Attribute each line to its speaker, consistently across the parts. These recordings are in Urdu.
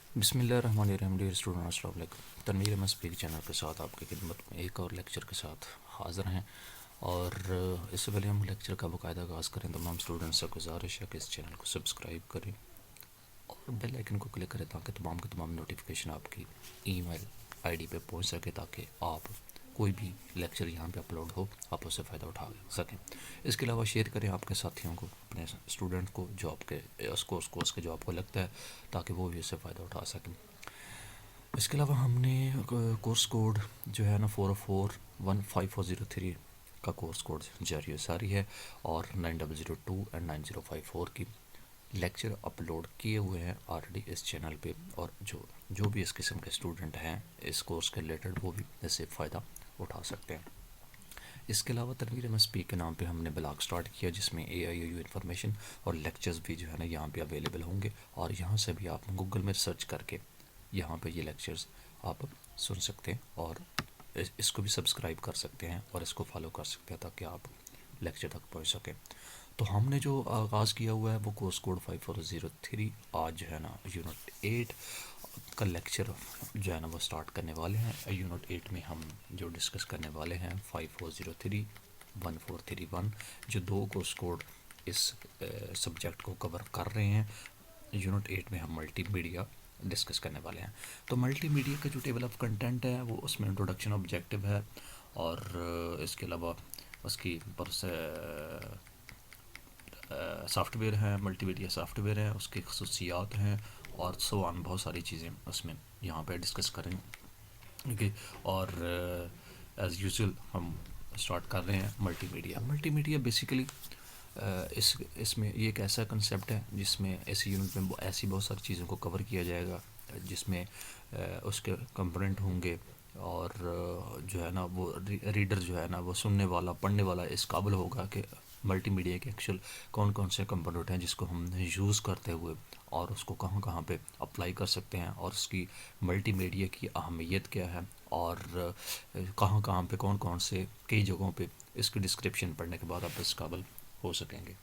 Speaker 1: بسم اللہ الرحمن الرحیم ڈیئر اسٹوڈنٹ السلام علیکم. تنویر احمد اسپیک چینل کے ساتھ آپ کی خدمت میں ایک اور لیکچر کے ساتھ حاضر ہیں. اور اس سے پہلے ہم لیکچر کا باقاعدہ آغاز کریں تمام اسٹوڈنٹس سے گزارش ہے کہ اس چینل کو سبسکرائب کریں اور بیل آئکن کو کلک کریں تاکہ تمام کے تمام نوٹیفیکیشن آپ کی ای میل آئی ڈی پہ پہنچ سکے تاکہ آپ کوئی بھی لیکچر یہاں پہ اپلوڈ ہو آپ اس سے فائدہ اٹھا سکیں. اس کے علاوہ شیئر کریں آپ کے ساتھیوں کو, اپنے اسٹوڈنٹ کو جو آپ کے اس کورس کے جو آپ کو لگتا ہے, تاکہ وہ بھی اس سے فائدہ اٹھا سکیں. اس کے علاوہ ہم نے کورس کوڈ جو ہے نا 40415403 کا کورس کوڈ جاری و ساری ہے, اور 9002 اینڈ 9054 کی لیکچر اپلوڈ کیے ہوئے ہیں آلریڈی اس چینل پہ, اور جو بھی اس قسم کے اسٹوڈنٹ ہیں اس کورس کے ریلیٹڈ وہ بھی اس سے فائدہ اٹھا سکتے ہیں. اس کے علاوہ تنویر احمد اسپیک کے نام پہ ہم نے بلاگ سٹارٹ کیا جس میں AIOU انفارمیشن اور لیکچرز بھی جو ہے نا یہاں پہ اویلیبل ہوں گے, اور یہاں سے بھی آپ گوگل میں سرچ کر کے یہاں پہ یہ لیکچرز آپ سن سکتے ہیں اور اس کو بھی سبسکرائب کر سکتے ہیں اور اس کو فالو کر سکتے ہیں تاکہ آپ لیکچر تک پہنچ سکیں. تو ہم نے جو آغاز کیا ہوا ہے وہ کورس کوڈ 5403, آج جو ہے نا یونٹ 8 کا لیکچر جو ہے نا وہ سٹارٹ کرنے والے ہیں. یونٹ 8 میں ہم جو ڈسکس کرنے والے ہیں 5403 1431, جو دو کورس کوڈ اس سبجیکٹ کو کور کر رہے ہیں. یونٹ 8 میں ہم ملٹی میڈیا ڈسکس کرنے والے ہیں. تو ملٹی میڈیا کا جو ٹیبل آف کنٹینٹ ہے وہ اس میں انٹروڈکشن آبجیکٹو ہے, اور اس کے علاوہ اس کی سافٹ ویئر ہیں, ملٹی میڈیا سافٹ ویئر ہیں, اس کی خصوصیات ہیں, اور سو آن بہت ساری چیزیں اس میں یہاں پہ ڈسکس کریں گے. اور ایز یوزول ہم اسٹارٹ کر رہے ہیں multimedia. Multimedia basically اس میں یہ ایک ایسا کنسیپٹ ہے جس میں ایسی یونٹ میں ایسی بہت ساری چیزوں کو کور کیا جائے گا جس میں اس کے کمپوننٹ ہوں گے, اور جو ہے نا وہ ریڈر جو ہے نا وہ سننے والا پڑھنے والا اس قابل ہوگا کہ ملٹی میڈیا کے ایکچوئل کون کون سے کمپوننٹ ہیں جس کو ہم یوز کرتے ہوئے اور اس کو کہاں کہاں پہ اپلائی کر سکتے ہیں, اور اس کی ملٹی میڈیا کی اہمیت کیا ہے, اور کہاں کہاں پہ کون کون سے کئی جگہوں پہ اس کی ڈسکرپشن پڑھنے کے بعد آپ اس قابل ہو سکیں گے.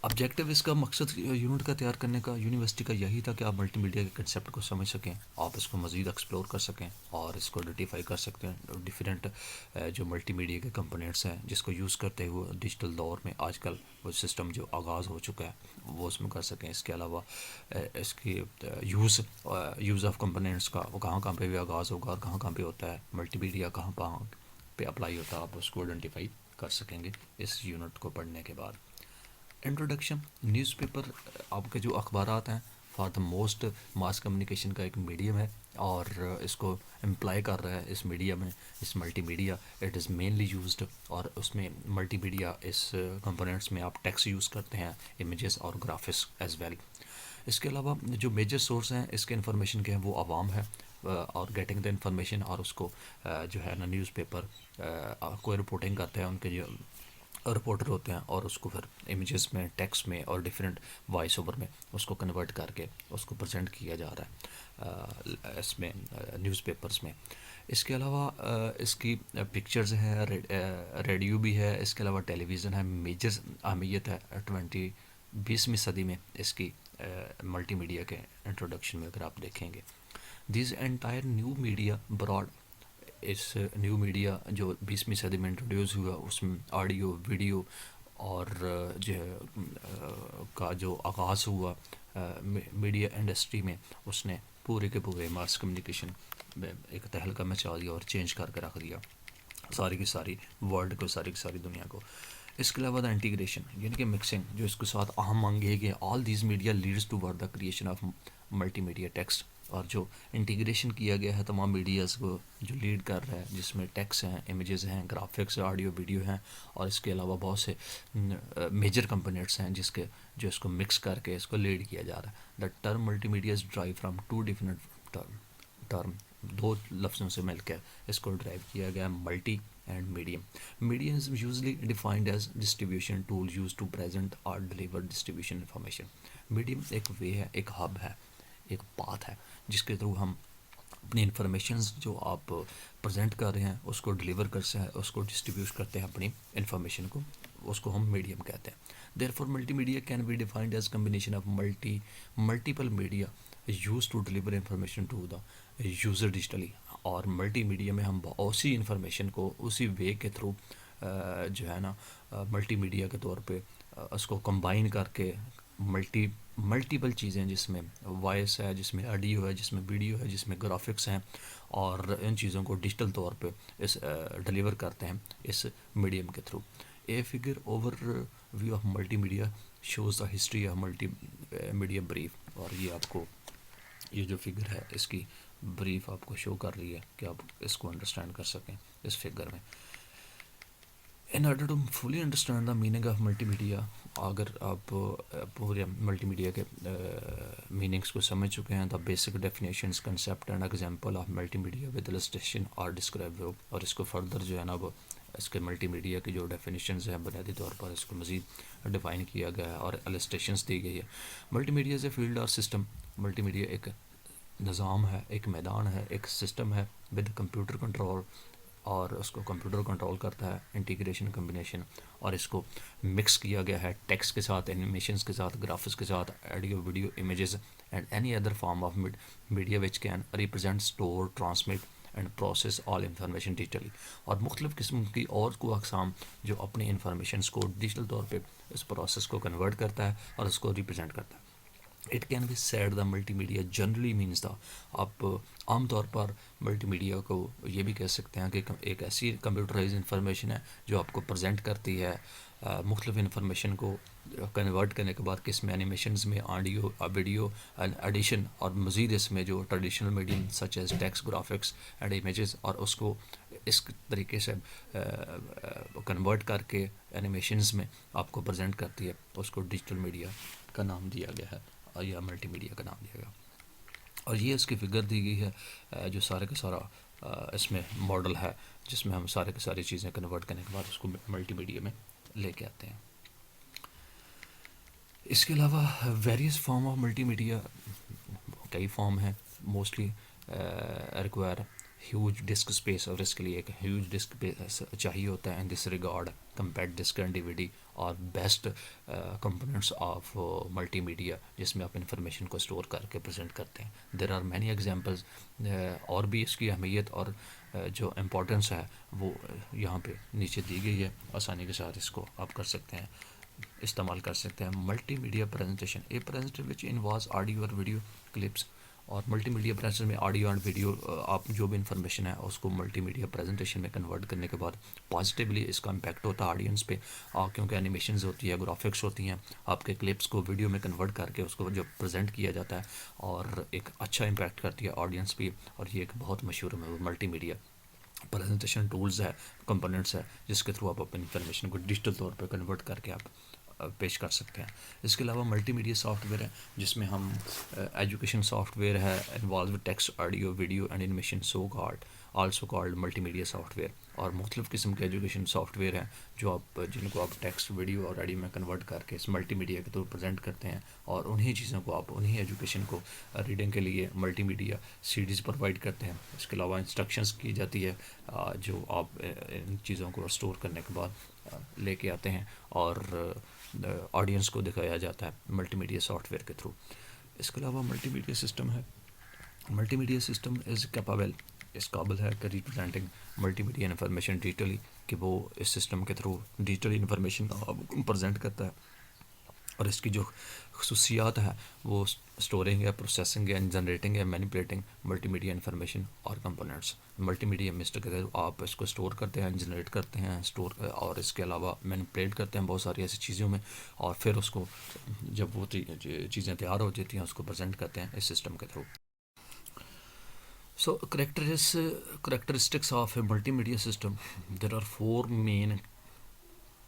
Speaker 1: آبجیکٹو اس کا مقصد یونٹ کا تیار کرنے کا یونیورسٹی کا یہی تھا کہ آپ ملٹی میڈیا کے کنسیپٹ کو سمجھ سکیں, آپ اس کو مزید ایکسپلور کر سکیں اور اس کو آئیڈینٹیفائی کر سکتے ہیں ڈفرینٹ جو ملٹی میڈیا کے کمپوننٹس ہیں جس کو یوز کرتے ہوئے ڈیجیٹل دور میں آج کل وہ سسٹم جو آغاز ہو چکا ہے وہ اس میں کر سکیں. اس کے علاوہ اس کی یوز آف کمپوننٹس کا وہ کہاں کہاں پہ بھی آغاز ہوگا اور کہاں کہاں پہ ہوتا ہے, ملٹی میڈیا کہاں کہاں پہ اپلائی ہوتا ہے, آپ اس کو آئیڈینٹیفائی کر سکیں گے اس یونٹ کو پڑھنے کے بعد. انٹروڈکشن. نیوز پیپر آپ کے جو اخبارات ہیں for the most mass communication کا ایک میڈیم ہے, اور اس کو امپلائی کر رہا ہے اس میڈیا میں اس multimedia. It is mainly used, اور اس میں ملٹی میڈیا اس کمپوننٹس میں آپ ٹیکسٹ یوز کرتے ہیں, امیجز اور گرافکس ایز ویل. اس کے علاوہ جو میجر سورس ہیں اس کے انفارمیشن کے ہیں وہ عوام ہے, اور گیٹنگ دا انفارمیشن, اور اس کو جو ہے نا نیوز پیپر کوئی رپورٹنگ کرتے ہیں ان کے جو رپورٹر ہوتے ہیں, اور اس کو پھر امیجز میں ٹیکسٹ میں اور ڈفرینٹ وائس اوور میں اس کو کنورٹ کر کے اس کو پریزنٹ کیا جا رہا ہے اس میں نیوز پیپرز میں. اس کے علاوہ اس کی پکچرز ہیں, ریڈیو بھی ہے, اس کے علاوہ ٹیلی ویژن ہے. میجر اہمیت ہے 20ویں صدی میں اس کی ملٹی میڈیا کے انٹروڈکشن میں اگر آپ دیکھیں گے. These entire new media broad, اس نیو میڈیا جو 20ویں صدی میں انٹروڈیوس ہوا اس میں آڈیو ویڈیو اور جو کا جو آغاز ہوا میڈیا انڈسٹری میں, اس نے پورے کے پورے ماس کمیونیکیشن میں ایک تہلکہ مچا دیا اور چینج کر کے رکھ دیا ساری کی ساری ورلڈ کو, ساری کی ساری دنیا کو. اس کے علاوہ دا انٹیگریشن یعنی کہ مکسنگ جو اس کے ساتھ اہم مانگ ہے کہ all these media leads toward the creation of multimedia text, اور جو انٹیگریشن کیا گیا ہے تمام میڈیاز کو جو لیڈ کر رہا ہے جس میں ٹیکسٹ ہیں, امیجز ہیں, گرافکس, آڈیو ویڈیو ہیں, اور اس کے علاوہ بہت سے میجر کمپوننٹس ہیں جو اس کو مکس کر کے اس کو لیڈ کیا جا رہا ہے. The term multimedia is derive from two different term, دو لفظوں سے مل کر اس کو ڈرائیو کیا گیا multi and medium. Medium is usually defined as distribution tool use to present اور ڈلیور ڈسٹریبیوشن انفارمیشن. میڈیم ایک وے ہے, ایک ہب ہے, ایک پاتھ ہے جس کے تھرو ہم اپنی انفارمیشنز جو آپ پریزنٹ کر رہے ہیں اس کو ڈلیور کرتے ہیں, اس کو ڈسٹریبیوٹ کرتے ہیں اپنی انفارمیشن کو, اس کو ہم میڈیم کہتے ہیں. Therefore multimedia can be defined as combination of multiple media use to deliver information to the user digitally. اور ملٹی میڈیا میں ہم بہت سی انفارمیشن کو اسی وے کے تھرو جو ہے نا ملٹی میڈیا کے طور پہ اس کو کمبائن کر کے ملٹیپل چیزیں، جس میں وائس ہے، جس میں آڈیو ہے، جس میں ویڈیو ہے، جس میں گرافکس ہیں، اور ان چیزوں کو ڈیجیٹل طور پہ اس ڈلیور کرتے ہیں اس میڈیم کے through. A figure overview of multimedia shows the history of multimedia brief. اور یہ آپ کو یہ جو فگر ہے اس کی بریف آپ کو شو کر رہی ہے کہ آپ اس کو انڈرسٹینڈ کر سکیں اس فگر میں. In order to fully understand the meaning of multimedia, اگر آپ پورے ملٹی میڈیا کے میننگس کو سمجھ چکے ہیں، the basic definitions concept and example of multi media with illustration اور ڈسکرائب. اور اس کو فردر جو ہے نا وہ اس کے ملٹی میڈیا کی جو ڈیفینیشنز ہیں بنیادی طور پر اس کو مزید ڈیفائن کیا گیا ہے اور السٹریشنس دی گئی ہے. Multi media is a field اور سسٹم. ملٹی میڈیا ایک نظام ہے، ایک میدان ہے، ایک سسٹم ہے ود کمپیوٹر کنٹرول، اور اس کو کمپیوٹر کنٹرول کرتا ہے، انٹیگریشن کمبینیشن. اور اس کو مکس کیا گیا ہے ٹیکسٹ کے ساتھ، اینیمیشنس کے ساتھ، گرافکس کے ساتھ، audio video images and any other form of media which can represent store transmit and process all information digitally. اور مختلف قسم کی اور کو اقسام جو اپنی انفارمیشنس کو ڈیجیٹل طور پہ اس پروسیس کو کنورٹ کرتا ہے اور اس کو ریپرزینٹ کرتا ہے. It can be said the multimedia generally means the. آپ عام طور پر ملٹی میڈیا کو یہ بھی کہہ سکتے ہیں کہ ایک ایسی کمپیوٹرائز انفارمیشن ہے جو آپ کو پریزنٹ کرتی ہے مختلف انفارمیشن کو کنورٹ کرنے کے بعد کس میں اینیمیشنز میں، آڈیو ویڈیو ایڈیشن، اور مزید اس میں جو traditional medium such as text, graphics and images, اور اس کو اس طریقے سے کنورٹ کر کے اینیمیشنز میں آپ کو پریزنٹ کرتی ہے. اس کو ڈیجیٹل میڈیا کا نام دیا گیا ہے اور یا ملٹی میڈیا کا نام دیا گیا. اور یہ اس کی فگر دی گئی ہے جو سارے کا سارا اس میں ماڈل ہے جس میں ہم سارے کی ساری چیزیں کنورٹ کرنے کے بعد اس کو ملٹی میڈیا میں لے کے آتے ہیں. اس کے علاوہ various form of multi media, کئی فارم ہیں. Mostly require huge disk space, اور اس کے لیے ایک ہیوج ڈسک چاہیے ہوتا ہے. In this regard compact disk and D V D اور best components of multimedia جس میں آپ انفارمیشن کو اسٹور کر کے پریزنٹ کرتے ہیں. There are many examples. اور بھی اس کی اہمیت اور جو امپورٹنس ہے وہ یہاں پہ نیچے دی گئی ہے. آسانی کے ساتھ اس کو آپ کر سکتے ہیں، استعمال کر سکتے ہیں. Multi media presentation, a presentation which involves audio اور ویڈیو کلپس. اور ملٹی میڈیا پریزنٹیشن میں آڈیو اینڈ ویڈیو آپ جو بھی انفارمیشن ہے اس کو ملٹی میڈیا پریزنٹیشن میں کنورٹ کرنے کے بعد پازیٹیولی اس کا امپیکٹ ہوتا ہے آڈینس پہ، کیونکہ اینیمیشنز ہوتی ہے، گرافکس ہوتی ہیں، آپ کے کلپس کو ویڈیو میں کنورٹ کر کے اس کو جو پریزنٹ کیا جاتا ہے اور ایک اچھا امپیکٹ کرتی ہے آڈینس پہ. اور یہ ایک بہت مشہور ملٹی میڈیا پریزنٹیشن ٹولز ہے، کمپوننٹس ہے جس کے تھرو آپ اپنی انفارمیشن کو ڈیجیٹل طور پہ کنورٹ کر کے آپ پیش کر سکتے ہیں. اس کے علاوہ ملٹی میڈیا سافٹ ویئر ہے جس میں ہم ایجوکیشن سافٹ ویئر ہے involve text, audio video and animation also called multi media soft where. اور مختلف قسم کے ایجوکیشن سافٹ ویئر ہیں جو آپ جن کو آپ ٹیکسٹ، ویڈیو اور آڈیو میں کنورٹ کر کے اس ملٹی میڈیا کے طور پریزنٹ کرتے ہیں، اور انہی چیزوں کو آپ انہی ایجوکیشن کو ریڈنگ کے لیے ملٹی میڈیا سیڈیز پرووائڈ کرتے ہیں. اس کے علاوہ انسٹرکشنز کی جاتی ہے جو آپ ان چیزوں کو اسٹور کرنے کے بعد لے کے آتے ہیں اور آڈینس کو دکھایا جاتا ہے ملٹی میڈیا سافٹ ویئر کے تھرو. اس کے علاوہ ملٹی میڈیا سسٹم ہے. ملٹی میڈیا سسٹم از کیپابل، اس قابل ہے کہ representing multi media information digitally, کہ وہ اس سسٹم کے تھرو ڈیجیٹل انفارمیشن پریزنٹ کرتا ہے. اور اس کی جو خصوصیات ہے وہ اسٹورنگ ہے، پروسیسنگ ہے، جنریٹنگ ہے، مینیپولیٹنگ ملٹی میڈیا انفارمیشن اور کمپوننٹس. ملٹی میڈیا مسٹر کے آپ اس کو اسٹور کرتے ہیں، جنریٹ کرتے ہیں، اسٹور، اور اس کے علاوہ مینیپولیٹ کرتے ہیں بہت ساری ایسی چیزوں میں، اور پھر اس کو جب وہ چیزیں تیار ہو جاتی ہیں اس کو پریزنٹ کرتے ہیں اس سسٹم کے through. So characteristics of a multimedia system. There are 4 main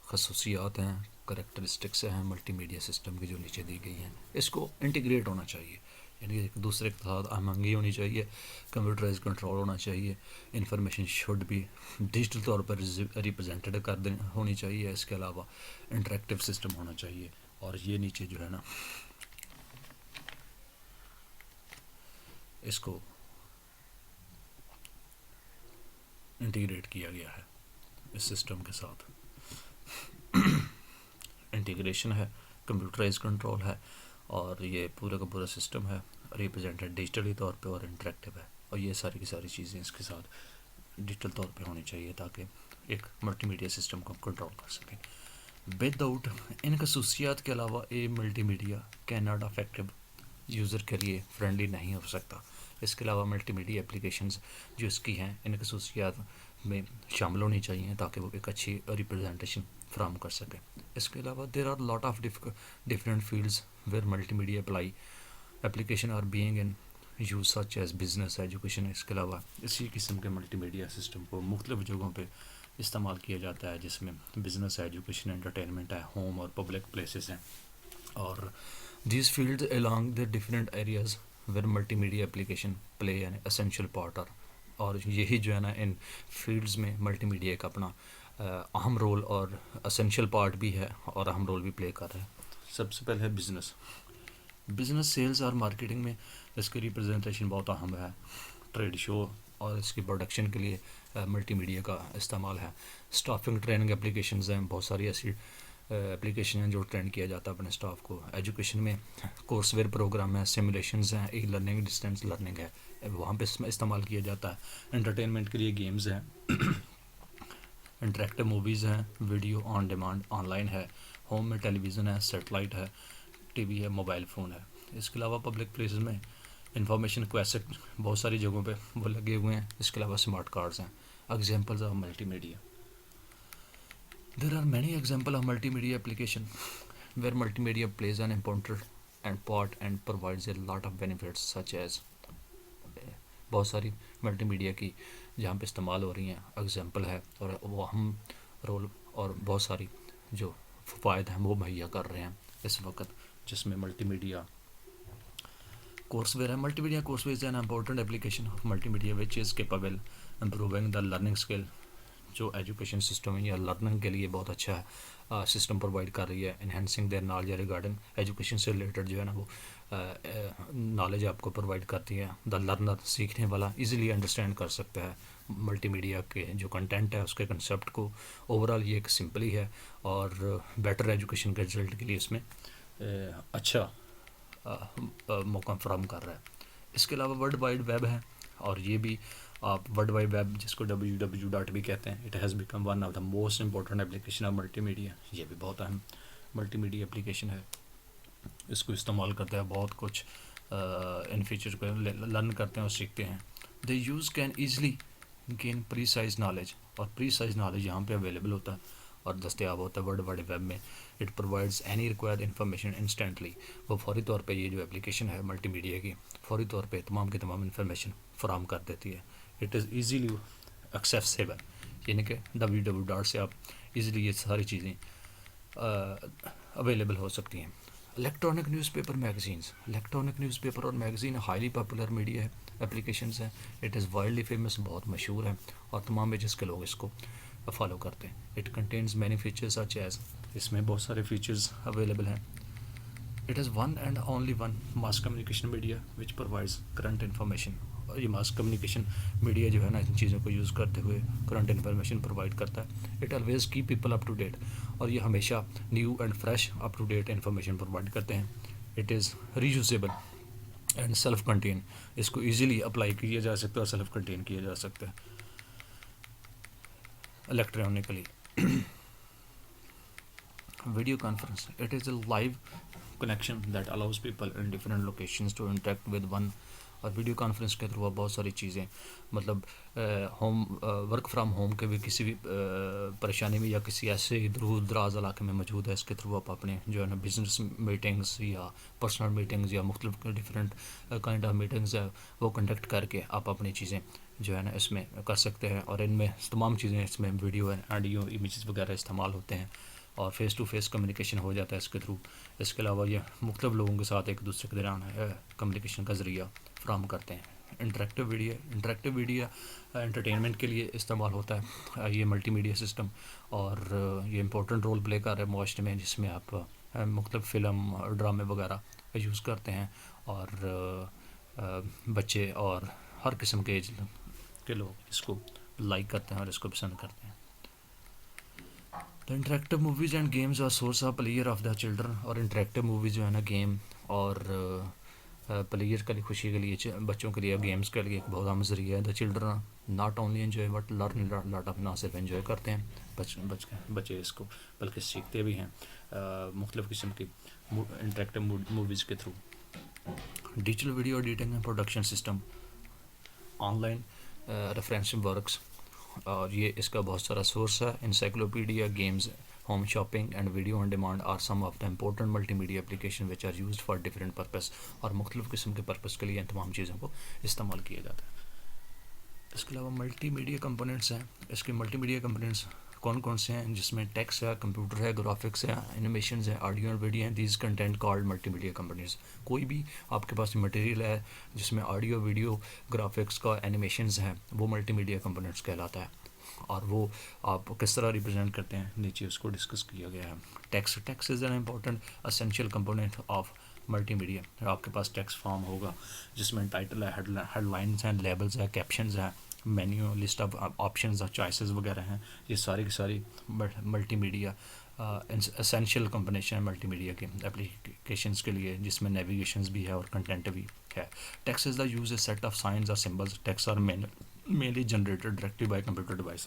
Speaker 1: خصوصیات ہیں، کریکٹرسٹکس ہیں ملٹی میڈیا سسٹم کی جو نیچے دی گئی ہیں. اس کو انٹیگریٹ ہونا چاہیے، یعنی ایک دوسرے کے ساتھ آہنگی ہونی چاہیے، کمپیوٹرائز کنٹرول ہونا چاہیے، انفارمیشن شوڈ بھی ڈیجیٹل طور پر ریپرزینٹڈ ہونی چاہیے. اس کے علاوہ انٹریکٹیو سسٹم ہونا چاہیے. اور یہ نیچے جو ہے نا اس کو انٹیگریٹ کیا گیا ہے اس سسٹم کے ساتھ. انٹیگریشن ہے، کمپیوٹرائز کنٹرول ہے، اور یہ پورا کا پورا سسٹم ہے ریپرزینٹ ڈیجیٹلی طور پہ اور انٹریکٹیو ہے، اور یہ ساری کی ساری چیزیں اس کے ساتھ ڈیجیٹل طور پہ ہونی چاہیے تاکہ ایک ملٹی میڈیا سسٹم کو کنٹرول کر سکیں. ود آؤٹ ان خصوصیات کے علاوہ a multi media can not effective user کے لیے فرینڈلی نہیں ہو سکتا. اس کے علاوہ ملٹی میڈیا اپلیکیشنز جو اس کی ہیں ان خصوصیات میں شامل ہونی چاہیے تاکہ وہ ایک اچھی ریپرزنٹیشن فراہم کر سکے. اس کے علاوہ there are lot of different fields where multimedia application are being in use such as business education. اس کے علاوہ اسی قسم کے ملٹی میڈیا سسٹم کو مختلف جگہوں پہ استعمال کیا جاتا ہے، جس میں بزنس ایجوکیشن، انٹرٹینمنٹ ہے، ہوم اور پبلک پلیسز ہیں. اور these field along the different areas where multi media application play an essential part اور یہی جو ہے نا ان فیلڈز میں ملٹی میڈیا ایک اپنا اہم رول اور اسینشیل پارٹ بھی ہے اور اہم رول بھی پلے کر رہا ہے. سب سے پہلے ہے بزنس سیلز اور مارکیٹنگ میں اس کی ریپرزنٹیشن بہت اہم ہے. ٹریڈ شو اور اس کی پروڈکشن کے لیے ملٹی میڈیا کا استعمال ہے. اسٹافنگ ٹریننگ اپلیکیشنز ہیں، بہت ساری ایسی اپلیکیشن ہیں جو ٹرین کیا جاتا ہے اپنے اسٹاف کو. ایجوکیشن میں کورس ویئر پروگرام ہے، سیمولیشنز ہیں، ای لرننگ، ڈسٹینس لرننگ ہے، وہاں پہ استعمال کیا جاتا ہے. انٹرٹینمنٹ کے لیے گیمز ہیں، انٹریکٹیو موویز ہیں، video on demand on line ہے. ہوم میں ٹیلی ویژن ہے، سیٹلائٹ ہے، ٹی وی ہے، موبائل فون ہے. اس کے علاوہ پبلک پلیسز میں انفارمیشن کو ایسے بہت ساری جگہوں پہ وہ لگے ہوئے ہیں. اس کے علاوہ اسمارٹ کارڈز ہیں. Examples of multi media. There are many examples of multimedia application where multimedia plays an important part and provides a lot of benefits such as بہت ساری ملٹی میڈیا کی جہاں پہ استعمال ہو رہی ہیں ایگزامپل ہے، اور وہ اہم رول اور بہت ساری جو فوائد ہیں وہ مہیا کر رہے ہیں اس وقت، جس میں ملٹی میڈیا کورس ویئر ہے. Multi media course where is an important application of multimedia which is capable improving the learning skill. جو ایجوکیشن سسٹم ہے یا لرننگ کے لیے بہت اچھا سسٹم پرووائڈ کر رہی ہے. Enhancing their knowledge regarding education سے ریلیٹڈ جو ہے نا وہ نالج آپ کو پرووائڈ کرتی ہے. دا لرنر سیکھنے والا ایزیلی انڈرسٹینڈ کر سکتا ہے ملٹی میڈیا کے جو کنٹینٹ ہے، اس کے کنسیپٹ کو. اوور آل یہ ایک سمپلی ہے اور بیٹر ایجوکیشن کے رزلٹ کے لیے اس میں اچھا موقع فراہم کر رہا ہے. اس کے علاوہ ورلڈ وائڈ ویب ہے، اور یہ بھی آپ ورلڈ وائڈ ویب جس کو WWW بھی کہتے ہیں، it has become one of the most important application of multi media. یہ بھی بہت اہم ملٹی میڈیا اپلیکیشن ہے. اس کو استعمال کرتے ہیں بہت کچھ ان فیچر کو لرن کرتے ہیں اور سیکھتے ہیں. They use can easily gain precise knowledge, اور پری سائز نالج یہاں پہ اویلیبل ہوتا ہے اور دستیاب ہوتا ہے ورلڈ وائڈ ویب میں. It provides any required information instantly. وہ فوری طور پہ یہ جو اپلیکیشن ہے ملٹی میڈیا کی فوری طور پہ تمام کی تمام انفارمیشن فراہم کر دیتی ہے. اٹ از ایزیلی ایکسیسیبل، یعنی کہ www سے آپ ایزیلی یہ ساری چیزیں اویلیبل ہو سکتی ہیں. Electronic newspaper magazines. Electronic newspaper اور magazine highly popular media applications ہیں. اٹ از وائلڈلی فیمس، بہت مشہور ہے اور تمام ایجز کے لوگ اس کو فالو کرتے ہیں. It contains many features such as, اس میں بہت سارے فیچرز اویلیبل ہیں. It is one and only one mass communication media which provides current information. اور یہ ماس کمیونیکیشن میڈیا جو ہے نا ان چیزوں کو یوز کرتے ہوئے کرنٹ انفارمیشن پرووائڈ کرتا ہے. It always keep people up to date, اور یہ ہمیشہ new and fresh up to date information provide کرتے ہیں. It is reusable and self contain. اس کو ایزیلی اپلائی کیا جا سکتا ہے اور سیلف کنٹین کیا جا سکتا ہے electronically. Video conference. It is a live connection that allows people in different locations to interact with one. اور ویڈیو کانفرنس کے تھرو بہت ساری چیزیں مطلب ہوم ورک فرام ہوم کے بھی کسی بھی پریشانی میں یا کسی ایسے دور دراز علاقے میں موجود ہے، اس کے تھرو آپ اپنے جو ہے نا بزنس میٹنگز یا پرسنل میٹنگز یا مختلف ڈفرینٹ کائنڈ آف میٹنگز ہے وہ کنڈکٹ کر کے آپ اپنی چیزیں جو ہے نا اس میں کر سکتے ہیں. اور ان میں تمام چیزیں اس میں ویڈیو آڈیو امیجز وغیرہ استعمال ہوتے ہیں اور فیس ٹو فیس کمیونیکیشن ہو جاتا ہے اس کے تھرو. اس کے علاوہ یہ مختلف لوگوں کے ساتھ ایک دوسرے کے درمیان کمیونیکیشن کا ذریعہ فراہم کرتے ہیں. انٹریکٹیو میڈیا انٹرٹینمنٹ کے لیے استعمال ہوتا ہے یہ ملٹی میڈیا سسٹم، اور یہ امپورٹنٹ رول پلے کر رہا ہے معاشرے میں، جس میں آپ مختلف فلم ڈرامے وغیرہ یوز کرتے ہیں اور بچے اور ہر قسم کے ایج کے لوگ اس کو لائک کرتے ہیں اور اس کو پسند کرتے ہیں. تو interactive movies and games are source of player of the children. اور انٹریکٹیو موویز جو ہے نا گیم اور پلیئر کے لیے خوشی کے لیے بچوں کے لیے گیمز کے لیے ایک بہت اہم ذریعہ ہے. The children not only enjoy but learn lot of. نہ صرف انجوائے کرتے ہیں بچے اس کو بلکہ سیکھتے بھی ہیں مختلف قسم کی انٹریکٹیو موویز کے through. Digital video editing and production system, online referencing works, اور یہ اس کا بہت سارا سورس ہے. Encyclopedia, games, home shopping and video on demand are some of the important multimedia application which are used for different purpose. اور مختلف قسم کے پرپز کے لیے ان تمام چیزوں کو استعمال کیا جاتا ہے. اس کے علاوہ ملٹی میڈیا کمپوننٹس ہیں. اس کے ملٹی میڈیا کمپوننٹس کون کون سے ہیں؟ جس میں ٹیکسٹ ہے, کمپیوٹر ہے, گرافکس ہے, اینیمیشنز ہے, آڈیو اور ویڈیو ہیں. These content called multi media components. کوئی بھی آپ کے پاس مٹیریل ہے جس میں آڈیو, ویڈیو, گرافکس کا اینیمیشنز ہیں, وہ ملٹی میڈیا کمپوننٹس کہلاتا ہے. اور وہ آپ کس طرح ریپرزینٹ کرتے ہیں, نیچے اس کو ڈسکس کیا گیا ہے. Text is an important essential component of multi media. آپ کے پاس ٹیکسٹ فارم ہوگا جس میں ٹائٹل ہے, ہیڈ لائنز ہیں, لیبلز ہیں, کیپشنز ہیں, مینیو, لسٹ آف آپشنز اور چوائسیز وغیرہ ہیں. یہ ساری کی ساری ملٹی میڈیا اسینشیل کمبینیشن ہے ملٹی میڈیا کے اپلیکیشنز کے لیے, جس میں نیویگیشنز بھی ہے اور کنٹینٹ بھی ہے. Text is the use a set of signs اور symbols. Text are mainly generated directly by computer device.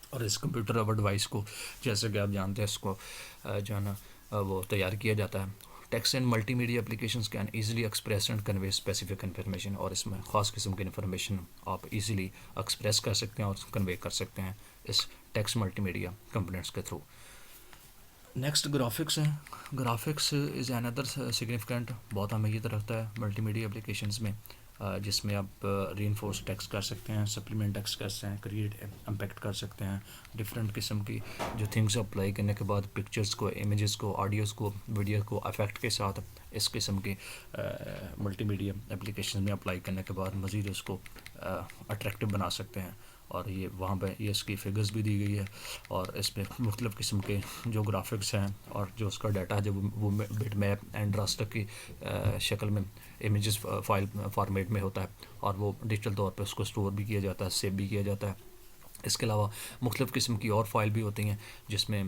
Speaker 1: اور اس کمپیوٹر ڈیوائس کو جیسے کہ آپ جانتے ہیں اس کو جو ہے نا وہ تیار کیا جاتا ہے. Text and multi media applications can easily express and convey specific information. اور اس میں خاص قسم کی انفارمیشن آپ ایزیلی ایکسپریس کر سکتے ہیں اور کنوے کر سکتے ہیں اس ٹیکسٹ ملٹی میڈیا کمپوننٹس کے تھرو. نیکسٹ گرافکس ہیں. گرافکس از اندر سگنیفیکنٹ, بہت اہمیت رکھتا ہے ملٹی میڈیا اپلیکیشنز میں, جس میں آپ ری انفورس ٹیکسٹ کر سکتے ہیں, سپلیمنٹ ٹیکسٹ کر سکتے ہیں, کریٹ امپیکٹ کر سکتے ہیں, ڈفرینٹ قسم کی جو تھنگس اپلائی کرنے کے بعد پکچرز کو, امیجز کو, آڈیوز کو, ویڈیو کو افیکٹ کے ساتھ اس قسم کی ملٹی میڈیا اپلیکیشن میں اپلائی کرنے کے بعد مزید اس کو اٹریکٹیو بنا سکتے ہیں. اور یہ وہاں پہ یہ اس کی فگرز بھی دی گئی ہے, اور اس میں مختلف قسم کے جو گرافکس ہیں اور جو اس کا ڈیٹا ہے جب وہ بٹ میپ اینڈ راسٹر کی شکل میں امیجز فائل فارمیٹ میں ہوتا ہے, اور وہ ڈیجیٹل طور پہ اس کو اسٹور بھی کیا جاتا ہے, سیو بھی کیا جاتا ہے. اس کے علاوہ مختلف قسم کی اور فائل بھی ہوتی ہیں جس میں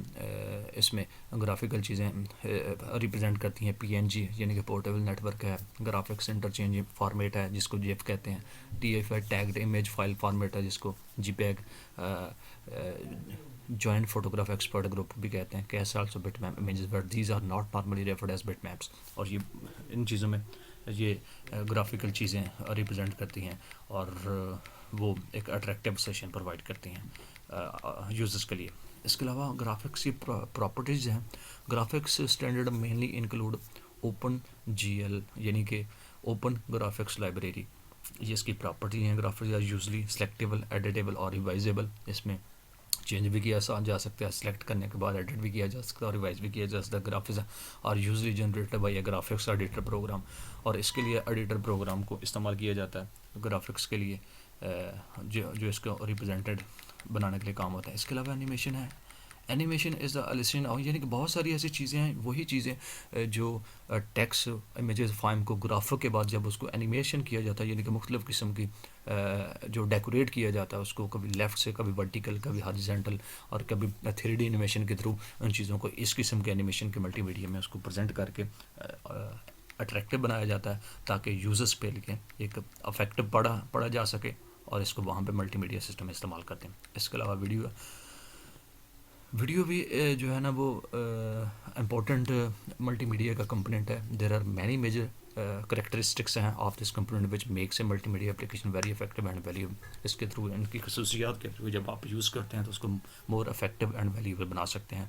Speaker 1: اس میں گرافیکل چیزیں ریپرزینٹ کرتی ہیں. پی این جی یعنی کہ پورٹیبل نیٹ ورک ہے, گرافکس انٹرچینج فارمیٹ ہے جس کو جیف کہتے ہیں, ٹی ایف ہے ٹیگڈ امیج فائل فارمیٹ ہے جس کو JPEG, joint photograph expert group بھی کہتے ہیں, case also bitmap images but these are not normally referred as bitmaps. اور یہ ان چیزوں میں یہ گرافیکل چیزیں ریپرزینٹ کرتی ہیں اور وہ ایک اٹریکٹیو سیشن پرووائڈ کرتی ہیں یوزرس کے لیے. اس کے علاوہ گرافکس کی پراپرٹیز ہیں. Graphics standard mainly include open G L یعنی کہ اوپن گرافکس لائبریری. یہ اس کی پراپرٹی ہیں. Graphics are usually selectable, editable اور ریوائزیبل. اس میں چینج بھی کیا جا سکتا ہے, سلیکٹ کرنے کے بعد ایڈٹ بھی کیا جا سکتا ہے اور ریوائز بھی کیا جا سکتا ہے. گرافکس اور usually generated by a graphics editor program, اور اس کے لیے ایڈیٹر پروگرام کو استعمال کیا جاتا ہے گرافکس کے لیے جو اس کو ریپرزینٹیڈ بنانے کے لیے کام ہوتا ہے. اس کے علاوہ اینیمیشن ہے. اینیمیشن از دا الیشن, یعنی کہ بہت ساری ایسی چیزیں ہیں, وہی چیزیں جو ٹیکسٹ امیجز فائم کو گرافک کے بعد جب اس کو اینیمیشن کیا جاتا ہے, یعنی کہ مختلف قسم کی جو ڈیکوریٹ کیا جاتا ہے اس کو کبھی لیفٹ سے, کبھی ورٹیکل, کبھی ہاریزونٹل اور کبھی 3D اینیمیشن کے تھرو ان چیزوں کو اس قسم کے اینیمیشن کے ملٹی میڈیا میں اس کو پریزنٹ کر کے اٹریکٹیو بنایا جاتا ہے تاکہ یوزرس پہ لکھیں ایک افیکٹو پڑھا جا سکے, اور اس کو وہاں پہ ملٹی میڈیا سسٹم استعمال کرتے ہیں. اس کے علاوہ ویڈیو بھی جو ہے نا وہ امپورٹنٹ ملٹی میڈیا کا کمپوننٹ ہے. There are many major characteristics ہیں of this component which makes a multimedia application very effective and value. اس کے تھرو ان کی خصوصیات کے تھرو جب آپ یوز کرتے ہیں تو اس کو مور افیکٹو اینڈ ویلیوبل بنا سکتے ہیں.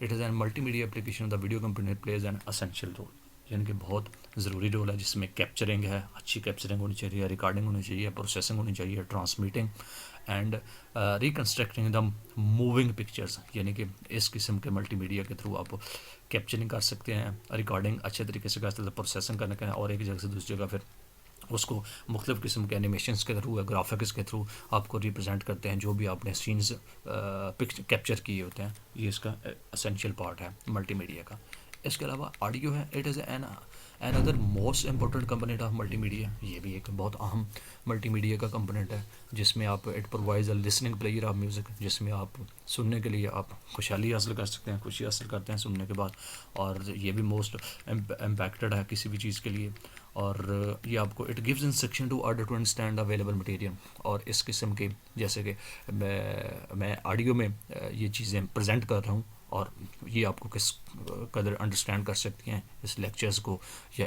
Speaker 1: It is an multimedia application the video component plays an essential role, یعنی کہ بہت ضروری رول ہے, جس میں کیپچرنگ ہے, اچھی کیپچرنگ ہونی چاہیے, ریکارڈنگ ہونی چاہیے, پروسیسنگ ہونی چاہیے, ٹرانسمیٹنگ اینڈ ریکنسٹرکٹنگ دا موونگ پکچرز. یعنی کہ اس قسم کے ملٹی میڈیا کے تھرو آپ کیپچرنگ کر سکتے ہیں, ریکارڈنگ اچھے طریقے سے کر سکتے ہیں, پروسیسنگ کرنے کا, اور ایک جگہ سے دوسری جگہ پھر اس کو مختلف قسم کے اینیمیشنس کے تھرو, گرافکس کے تھرو آپ کو ریپرزینٹ کرتے ہیں جو بھی آپ نے سینز کیپچر کیے ہوتے ہیں. یہ اس کا اسینشیل پارٹ ہے ملٹی میڈیا کا. اس کے علاوہ آڈیو ہے، it is N other most important component of multi media. یہ بھی ایک بہت اہم ملٹی میڈیا کا کمپوننٹ ہے، جس میں آپ it provides a listening player of music, جس میں آپ سننے کے لیے آپ خوشحالی حاصل کر سکتے ہیں، خوشی حاصل کرتے ہیں سننے کے بعد. اور یہ بھی موسٹ امپیکٹڈ ہے کسی بھی چیز کے لیے. اور یہ آپ کو it gives instruction to order to understand available material. اور اس قسم کے جیسے کہ میں آڈیو میں یہ چیزیں پریزنٹ کر رہا ہوں، اور یہ آپ کو کس قدر انڈرسٹینڈ کر سکتی ہیں اس لیکچرز کو یا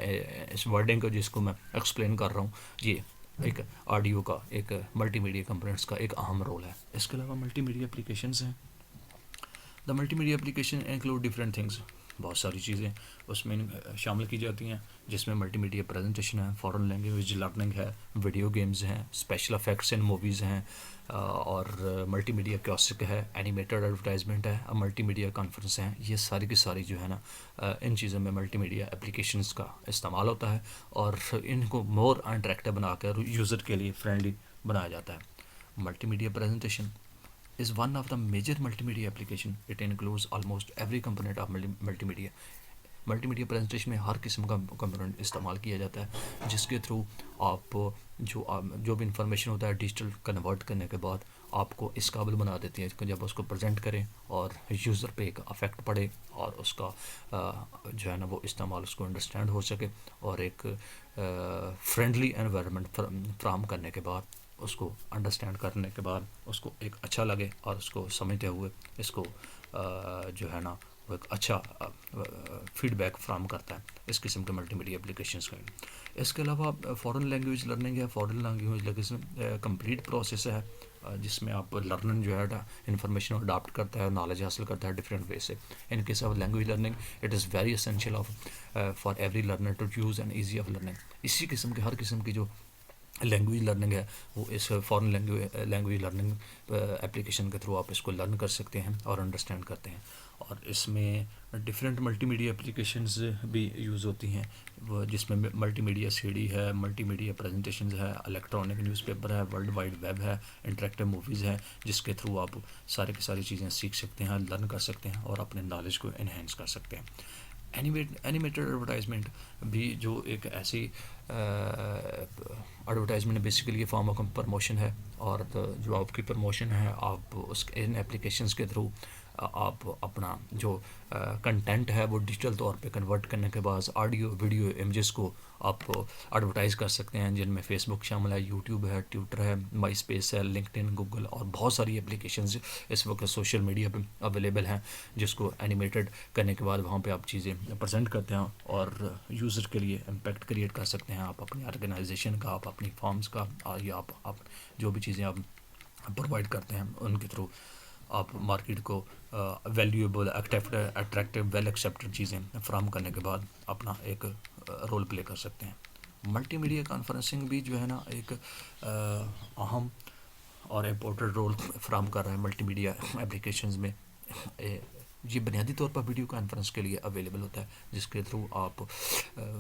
Speaker 1: اس ورڈنگ کو جس کو میں ایکسپلین کر رہا ہوں. یہ ایک آڈیو کا، ایک ملٹی میڈیا کمپوننٹس کا ایک اہم رول ہے. اس کے علاوہ ملٹی میڈیا اپلیکیشنز ہیں. The multimedia application include different things. بہت ساری چیزیں اس میں شامل کی جاتی ہیں، جس میں ملٹی میڈیا پریزنٹیشن ہے، فارن لینگویج لرننگ ہے، ویڈیو گیمز ہیں، اسپیشل افیکٹس ان موویز ہیں، اور ملٹی میڈیا کیوسک ہے، اینیمیٹڈ ایڈورٹائزمنٹ ہے، ملٹی میڈیا کانفرنس ہیں. یہ ساری کی ساری جو ہے نا ان چیزوں میں ملٹی میڈیا اپلیکیشنز کا استعمال ہوتا ہے، اور ان کو مور انٹریکٹیو بنا کر یوزر کے لیے فرینڈلی بنایا جاتا ہے. Multi media presentation is one of the major multimedia application. It includes almost every component of multimedia. Multi media presentation میں ہر قسم کا کمپوننٹ استعمال کیا جاتا ہے، جس کے تھرو آپ جو بھی انفارمیشن ہوتا ہے ڈیجیٹل کنورٹ کرنے کے بعد آپ کو اس قابل بنا دیتی ہے کہ جب اس کو پریزنٹ کریں اور یوزر پہ ایک افیکٹ پڑے، اور اس کا جو ہے نا وہ استعمال اس کو انڈرسٹینڈ ہو سکے، اور ایک فرینڈلی انوائرمنٹ فراہم کرنے کے بعد، اس کو انڈرسٹینڈ کرنے کے بعد اس کو ایک اچھا لگے، اور اس کو سمجھتے ہوئے اس کو جو ہے نا وہ ایک اچھا فیڈ بیک فراہم کرتا ہے. اس قسم کے ملٹی میڈیا اپلیکیشنس کا. اس کے علاوہ فارن لینگویج لرننگ ہے. Foreign language learning complete process ہے، جس میں آپ لرننگ جو ہے انفارمیشن اڈاپٹ کرتا ہے، نالج حاصل کرتا ہے ڈفرینٹ وے سے. In case of language learning it is very essential for every learner to use and easy of learning. اسی قسم کے ہر قسم کی جو لینگویج لرننگ ہے وہ اس فارن لینگویج لرننگ اپلیکیشن کے تھرو آپ اس کو لرن کر سکتے ہیں اور انڈرسٹینڈ کرتے ہیں. اور اس میں ڈفرینٹ ملٹی میڈیا اپلیکیشنز بھی یوز ہوتی ہیں، جس میں ملٹی میڈیا سی ڈی ہے، ملٹی میڈیا پریزنٹیشنز ہے، الیکٹرانک نیوز پیپر ہے، ورلڈ وائڈ ویب ہے، انٹریکٹیو موویز ہے، جس کے تھرو آپ سارے کی ساری چیزیں سیکھ سکتے ہیں، لرن کر سکتے ہیں، اور اپنے نالج کو انہینس کر سکتے ہیں. اینیمیٹڈ ایڈورٹائزمنٹ بھی جو ایک ایسی advertisement basically form of promotion ہے، اور جو آپ کی پروموشن ہے آپ اس ان ایپلیکیشنز کے تھرو آپ اپنا جو کنٹینٹ ہے وہ ڈیجیٹل طور پہ کنورٹ کرنے کے بعد آڈیو ویڈیو امیجز کو آپ ایڈورٹائز کر سکتے ہیں، جن میں فیس بک شامل ہے، یوٹیوب ہے، ٹویٹر ہے، مائی اسپیس ہے، لنکڈ ان، گوگل، اور بہت ساری اپلیکیشنز اس وقت سوشل میڈیا پہ اویلیبل ہیں، جس کو اینیمیٹڈ کرنے کے بعد وہاں پہ آپ چیزیں پریزنٹ کرتے ہیں اور یوزر کے لیے امپیکٹ کریٹ کر سکتے ہیں. آپ اپنی آرگنائزیشن کا، آپ اپنی فارمز کا، یا آپ جو بھی چیزیں آپ پرووائڈ کرتے ہیں ان کے تھرو آپ مارکیٹ کو ویلیویبل، اٹریکٹیو، ویل ایکسیپٹڈ چیزیں فراہم کرنے کے بعد اپنا ایک رول پلے کر سکتے ہیں. ملٹی میڈیا کانفرنسنگ بھی جو ہے نا ایک اہم اور امپورٹنٹ رول فراہم کر رہا ہے ملٹی میڈیا اپلیکیشنز میں. یہ بنیادی طور پر ویڈیو کانفرنس کے لیے اویلیبل ہوتا ہے، جس کے تھرو آپ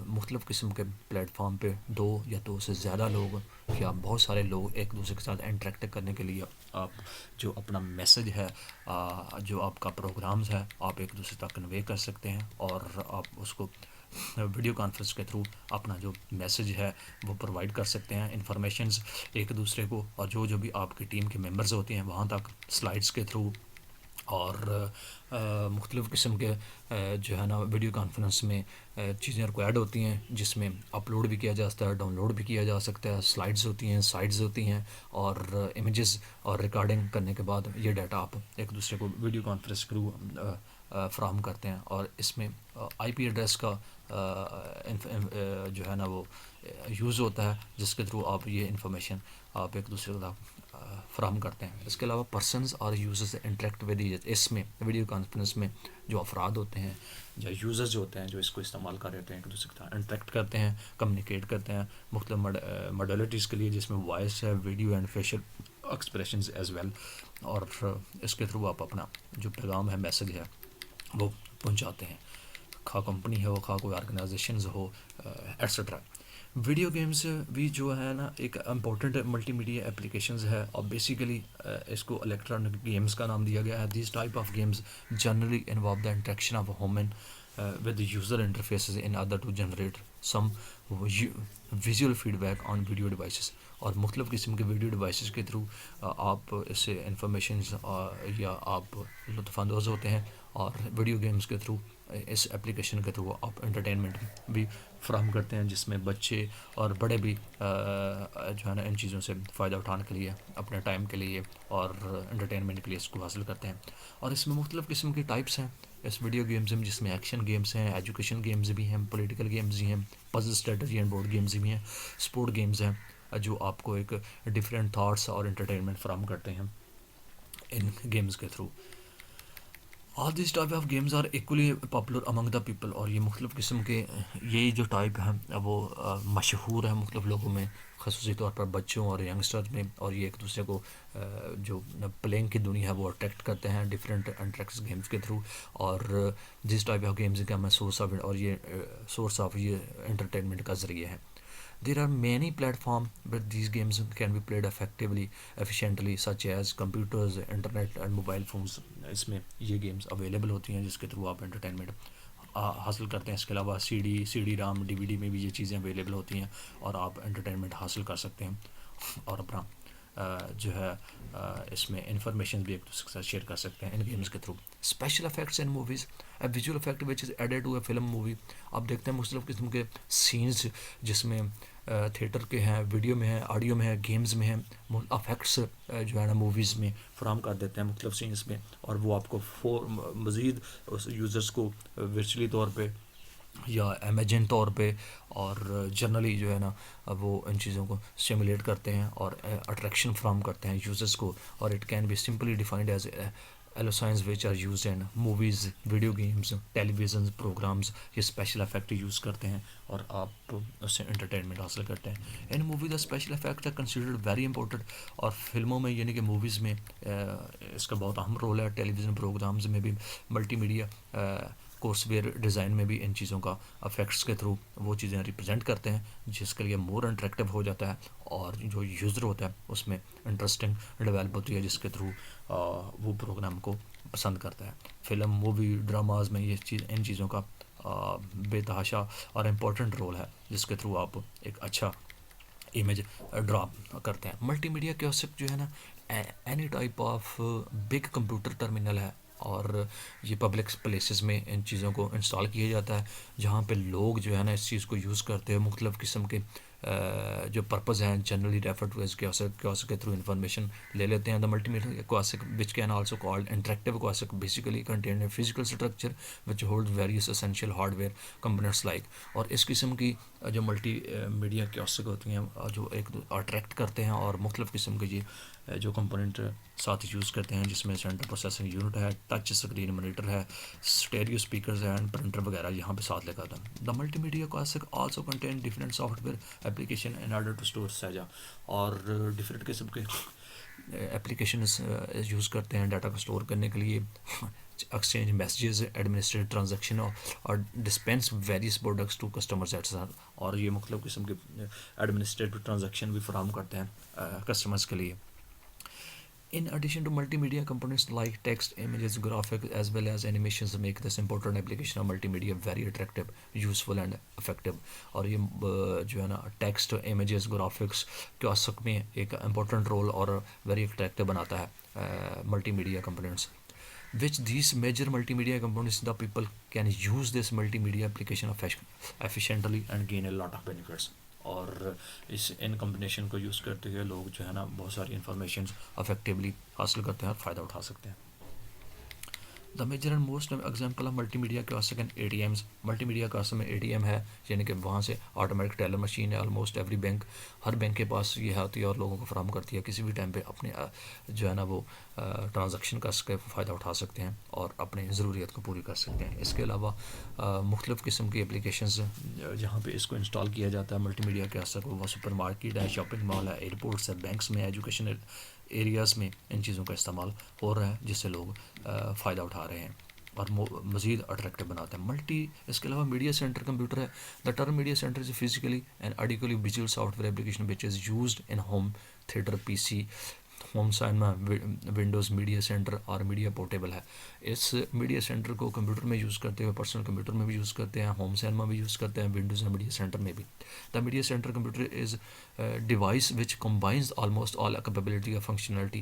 Speaker 1: مختلف قسم کے پلیٹ فارم پہ دو یا دو سے زیادہ لوگ یا بہت سارے لوگ ایک دوسرے کے ساتھ انٹریکٹ کرنے کے لیے آپ جو اپنا میسج ہے، جو آپ کا پروگرامز ہے، آپ ایک دوسرے تک کنوے کر سکتے ہیں، اور آپ اس کو ویڈیو کانفرنس کے تھرو اپنا جو میسج ہے وہ پرووائڈ کر سکتے ہیں، انفارمیشنز ایک دوسرے کو، اور جو بھی آپ کی ٹیم کے ممبرز ہوتے ہیں وہاں تک سلائڈس کے تھرو. اور مختلف قسم کے جو ہے نا ویڈیو کانفرنس میں چیزیں ریکوائرڈ ہوتی ہیں، جس میں اپلوڈ بھی کیا جا سکتا ہے، ڈاؤن لوڈ بھی کیا جا سکتا ہے، سلائڈز ہوتی ہیں، سائڈز ہوتی ہیں، اور امیجز اور ریکارڈنگ کرنے کے بعد یہ ڈیٹا آپ ایک دوسرے کو ویڈیو کانفرنس کے تھرو فراہم کرتے ہیں. اور اس میں آئی پی ایڈریس کا جو ہے نا وہ یوز ہوتا ہے، جس کے تھرو آپ یہ انفارمیشن آپ ایک دوسرے کو فراہم کرتے ہیں. اس کے علاوہ پرسنز اور یوزرز انٹریکٹ ود، اس میں ویڈیو کانفرنس میں جو افراد ہوتے ہیں یا یوزرز جو ہوتے ہیں جو اس کو استعمال کر رہے ہوتے ہیں ایک دوسرے کے ساتھ انٹریکٹ کرتے ہیں، کمیونیکیٹ کرتے ہیں مختلف ماڈیلٹیز کے لیے، جس میں وائس ہے، video and facial expressions as well. اور اس کے تھرو آپ اپنا جو پیغام ہے، میسج ہے، وہ پہنچاتے ہیں، خواہ کمپنی ہو، خواہ کوئی آرگنائزیشنز ہو، ایٹسٹرا. ویڈیو گیمز بھی جو ہے نا ایک امپورٹنٹ ملٹی میڈیا اپلیکیشنز ہے، اور بیسیکلی اس کو الیکٹرانک گیمز کا نام دیا گیا ہے. These type of games generally involve the interaction of human with the user interfaces in order to generate some visual feedback on video devices. اور مختلف قسم کے ویڈیو ڈیوائسز کے تھرو آپ اس سے انفارمیشنز یا آپ لطف اندوز ہوتے ہیں، اور ویڈیو گیمز کے تھرو اس اپلیکیشن کے تھرو آپ انٹرٹینمنٹ بھی فراہم کرتے ہیں، جس میں بچے اور بڑے بھی جو ہے نا ان چیزوں سے فائدہ اٹھانے کے لیے اپنے ٹائم کے لیے اور انٹرٹینمنٹ کے لیے اس کو حاصل کرتے ہیں. اور اس میں مختلف قسم کی ٹائپس ہیں اس ویڈیو گیمز میں، جس میں ایکشن گیمز ہیں، ایجوکیشن گیمز بھی ہیں، پولیٹیکل گیمز بھی ہیں، puzzle strategy and board games بھی ہیں، اسپورٹ گیمز ہیں، جو آپ کو ایک ڈفرینٹ تھاٹس اور انٹرٹینمنٹ فراہم کرتے ہیں ان گیمز کے through. All these type of games are equally popular among the people. اور یہ مختلف قسم کے یہ جو ٹائپ ہیں وہ مشہور ہیں مختلف لوگوں میں، خصوصی طور پر بچوں اور ینگسٹرز میں، اور یہ ایک دوسرے کو جو پلینگ کی دنیا ہے وہ اٹریکٹ کرتے ہیں ڈفرینٹ انٹریکٹس گیمز کے تھرو. اور جس ٹائپ آف گیمز کا میں سورس آف اور یہ سورس آف یہ انٹرٹینمنٹ کا ذریعہ ہے. There are many platforms where these games can be played efficiently, such as computers, internet and mobile phones. اس میں یہ گیمز اویلیبل ہوتی ہیں جس کے تھرو آپ انٹرٹینمنٹ حاصل کرتے ہیں. اس کے علاوہ C D Ram D V D میں بھی یہ چیزیں اویلیبل ہوتی ہیں اور آپ انٹرٹینمنٹ حاصل کر سکتے ہیں اور اپنا جو ہے اس میں انفارمیشن بھی ایک دوسرے کے ساتھ شیئر کر سکتے ہیں ان گیمز کے through. Special effects in movies, visual effect which is added to a film movie. آپ دیکھتے ہیں مختلف قسم کے سینز جس میں تھیٹر کے ہیں، ویڈیو میں ہیں، آڈیو میں ہیں، گیمز میں ہیں، افیکٹس جو ہے نا موویز میں فراہم کر دیتے ہیں مختلف سینس میں، اور وہ آپ کو مزید اس یوزرس کو ورچولی طور پہ یا امیجن طور پہ اور جنرلی جو ہے نا وہ ان چیزوں کو سٹیمولیٹ کرتے ہیں اور اٹریکشن فراہم کرتے ہیں یوزرس کو. اور it can be simply defined as illusions which are use in movies, video games, television programs. یہ اسپیشل افیکٹ یوز کرتے ہیں اور آپ اس سے انٹرٹینمنٹ حاصل کرتے ہیں. In movie the special effect are considered very important. اور فلموں میں یعنی کہ موویز میں اس کا بہت اہم رول ہے. ٹیلی ویژن پروگرامز میں بھی، multi media course where design میں بھی ان چیزوں کا افیکٹس کے تھرو وہ چیزیں ریپرزینٹ کرتے ہیں، جس کے لیے مور انٹریکٹیو ہو جاتا ہے اور جو یوزر ہوتا ہے اس میں انٹرسٹنگ ڈیولپ ہوتی ہے، جس کے تھرو وہ پروگرام کو پسند کرتا ہے. فلم، مووی، ڈراماز میں یہ ان چیزوں کا بے تحاشا اور امپورٹنٹ رول ہے، جس کے تھرو آپ ایک اچھا امیج ڈرا کرتے ہیں. ملٹی میڈیا کیوسک جو ہے نا any type of big computer terminal ہے، اور یہ پبلک پلیسز میں ان چیزوں کو انسٹال کیا جاتا ہے، جہاں پہ لوگ جو ہے نا اس چیز کو یوز کرتے ہیں مختلف قسم کے جو پرپز ہیں. Generally refer to as kiosk کے تھرو انفارمیشن لے لیتے ہیں. The multimedia kiosk which can also called interactive kiosk basically contain a physical structure which hold various essential hardware components like. اور اس قسم کی جو ملٹی میڈیا کیوسک ہوتی ہیں جو ایک اٹریکٹ کرتے ہیں اور مختلف قسم کے یہ جو کمپوننٹ ساتھ یوز کرتے ہیں، جس میں سینٹر پروسیسنگ یونٹ ہے، ٹچ اسکرین مانیٹر ہے، اسٹیریو اسپیکرز ہیں، پرنٹر وغیرہ یہاں پہ ساتھ لے کر آتا ہے. The multimedia kiosk also contain different software application in order to store سیجا. اور ڈفرینٹ قسم کے اپلیکیشنس یوز کرتے ہیں ڈاٹا کو اسٹور کرنے کے لیے، ایکسچینج میسیجز، ایڈمنسٹریٹ ٹرانزیکشن اور dispense various products to customers etcetera. اور یہ مختلف قسم کے ایڈمنسٹریٹو ٹرانزیکشن بھی فراہم کرتے ہیں کسٹمرز کے لیے. In addition to multimedia components like text, images, graphics, as well as animations make this important application of multimedia very attractive, useful and effective. اور یہ جو ہے نا ٹیکسٹ، امیجز، گرافکس کیوسک میں ایک امپورٹنٹ رول اور ویری اٹریکٹیو بناتا ہے multi media components. Which these major multimedia components, the people can use this multimedia application efficiently and gain a lot of benefits. اور ان کمبینیشن کو یوز کرتے ہوئے لوگ جو ہے نا بہت ساری انفارمیشنز افیکٹیولی حاصل کرتے ہیں اور فائدہ اٹھا سکتے ہیں. The major and most example of multimedia kiosk and A T Ms. Multimedia kiosk میں اے ٹی ایم ہے، یعنی کہ وہاں سے آٹومیٹک ٹیلر مشین ہے. آلموسٹ ایوری بینک، ہر بینک کے پاس یہ ہوتی ہے اور لوگوں کو فراہم کرتی ہے. کسی بھی ٹائم پہ اپنے جو ہے نا وہ ٹرانزیکشن کا اس کا فائدہ اٹھا سکتے ہیں اور اپنی ضروریات کو پوری کر سکتے ہیں. اس کے علاوہ مختلف قسم کی اپلیکیشنز جہاں پہ اس کو انسٹال کیا جاتا ہے ملٹی میڈیا کیوسک، وہ سپر مارکیٹ ہے، شاپنگ مال ہے، ایئرپورٹس ہے، بینکس میں، ایجوکیشن ایریاز میں ان چیزوں کا استعمال ہو رہا ہے، جس سے لوگ فائدہ اٹھا رہے ہیں اور مزید اٹریکٹیو بناتے ہیں. اس کے علاوہ میڈیا سینٹر کمپیوٹر ہے. The term media centre is physically and audially visual software application which is used in home theatre, P C home cinema Windows media centre اور میڈیا پورٹیبل ہے. اس میڈیا سینٹر کو کمپیوٹر میں یوز کرتے ہوئے پرسنل کمپیوٹر میں بھی یوز کرتے ہیں, ہوم سائنما بھی یوز کرتے ہیں, ونڈوز اینڈ میڈیا سینٹر میں بھی. The media centre computer is device which combines almost all capability اور فنکشنالٹی.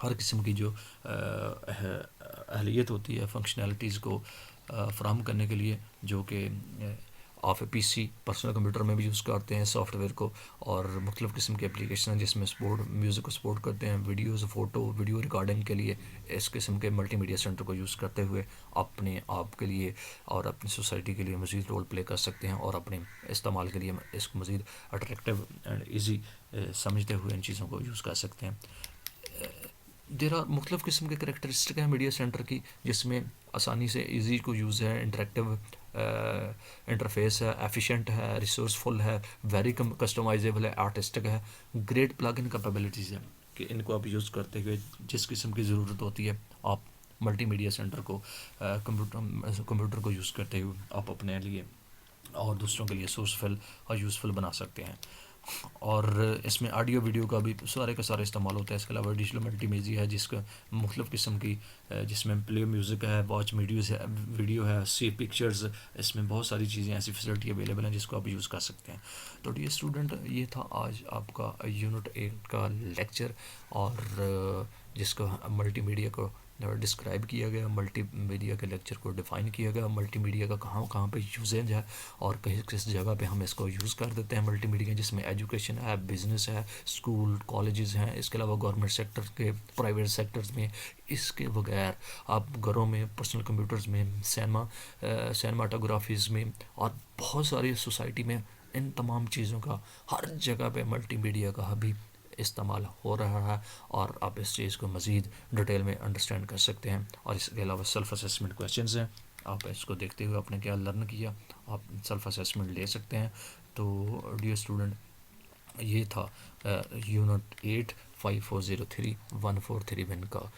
Speaker 1: ہر قسم کی جو اہلیت ہوتی ہے فنکشنالٹیز کو فراہم کرنے کے لیے, جو کہ آپ پی سی پرسنل کمپیوٹر میں بھی یوز کرتے ہیں سافٹ ویئر کو, اور مختلف قسم کے اپلیکیشن ہیں جس میں میوزک کو سپورٹ کرتے ہیں, ویڈیوز فوٹو ویڈیو ریکارڈنگ کے لیے اس قسم کے ملٹی میڈیا سینٹر کو یوز کرتے ہوئے اپنے آپ کے لیے اور اپنی سوسائٹی کے لیے مزید رول پلے کر سکتے ہیں, اور اپنے استعمال کے لیے اس کو مزید اٹریکٹیو اینڈ ایزی سمجھتے ہوئے ان چیزوں کو یوز کر سکتے ہیں. دیر آر مختلف قسم کے کریکٹرسٹک ہیں میڈیا سینٹر کی, جس میں آسانی سے ایزی کو یوز ہے, انٹریکٹیو انٹرفیس ہے, ایفیشینٹ ہے, ریسورسفل ہے, ویری کسٹمائزیبل ہے, آرٹسٹک ہے, گریٹ پلگ ان کیپیبلٹیز ہیں کہ ان کو آپ یوز کرتے ہوئے جس قسم کی ضرورت ہوتی ہے آپ ملٹی میڈیا سینٹر کو کمپیوٹر کو یوز کرتے ہوئے آپ اپنے لیے اور دوسروں کے لیے سورسفل اور یوزفل بنا سکتے ہیں. اور اس میں آڈیو ویڈیو کا بھی سارے کا سارا استعمال ہوتا ہے. اس کے علاوہ ڈیجیٹل ملٹی میڈیا ہے جس کا مختلف قسم کی جس میں پلے میوزک ہے, واچ ویڈیوز ہے, ویڈیو ہے, سی پکچرز, اس میں بہت ساری چیزیں ایسی فیسلٹی اویلیبل ہیں جس کو آپ یوز کر سکتے ہیں. تو ڈیئر اسٹوڈنٹ, یہ تھا آج آپ کا یونٹ 8 کا لیکچر, اور جس کو ملٹی میڈیا کو ڈسکرائب کیا گیا, ملٹی میڈیا کے لیکچر کو ڈیفائن کیا گیا, ملٹی میڈیا کا کہاں کہاں پہ یوزیج ہے اور کس جگہ پہ ہم اس کو یوز کر دیتے ہیں ملٹی میڈیا, جس میں ایجوکیشن ہے, بزنس ہے, اسکول کالجز ہیں, اس کے علاوہ گورنمنٹ سیکٹر کے پرائیویٹ سیکٹرز میں. اس کے بغیر آپ گھروں میں پرسنل کمپیوٹرز میں, سینماٹوگرافیز میں, اور بہت ساری سوسائٹی میں ان تمام چیزوں کا ہر جگہ پہ ملٹی میڈیا کا بھی استعمال ہو رہا ہے, اور آپ اس چیز کو مزید ڈیٹیل میں انڈرسٹینڈ کر سکتے ہیں. اور اس کے علاوہ سیلف اسیسمنٹ کویشچنز ہیں, آپ اس کو دیکھتے ہوئے آپ نے کیا لرن کیا, آپ سیلف اسیسمنٹ لے سکتے ہیں. تو ڈیئر اسٹوڈنٹ, یہ تھا یونٹ 8 5403-1431 کا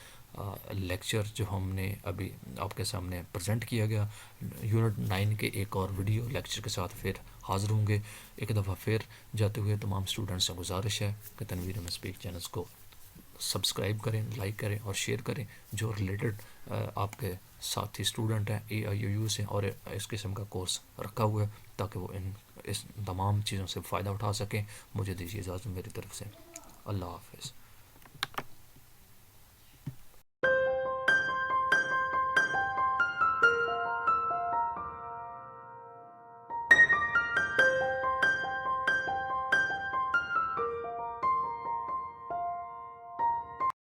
Speaker 1: لیکچر جو ہم نے ابھی آپ کے سامنے پریزنٹ کیا گیا. یونٹ 9 کے ایک اور ویڈیو لیکچر کے ساتھ پھر حاضر ہوں گے. ایک دفعہ پھر جاتے ہوئے تمام اسٹوڈنٹ سے گزارش ہے کہ تنویر احمد اسپیک چینلز کو سبسکرائب کریں, لائک کریں اور شیئر کریں, جو ریلیٹڈ آپ کے ساتھی اسٹوڈنٹ ہیں AIUU سے اور اس قسم کا کورس رکھا ہوا ہے, تاکہ وہ اس تمام چیزوں سے فائدہ اٹھا سکیں. مجھے دیجیے اجازت میری طرف سے. اللہ حافظ.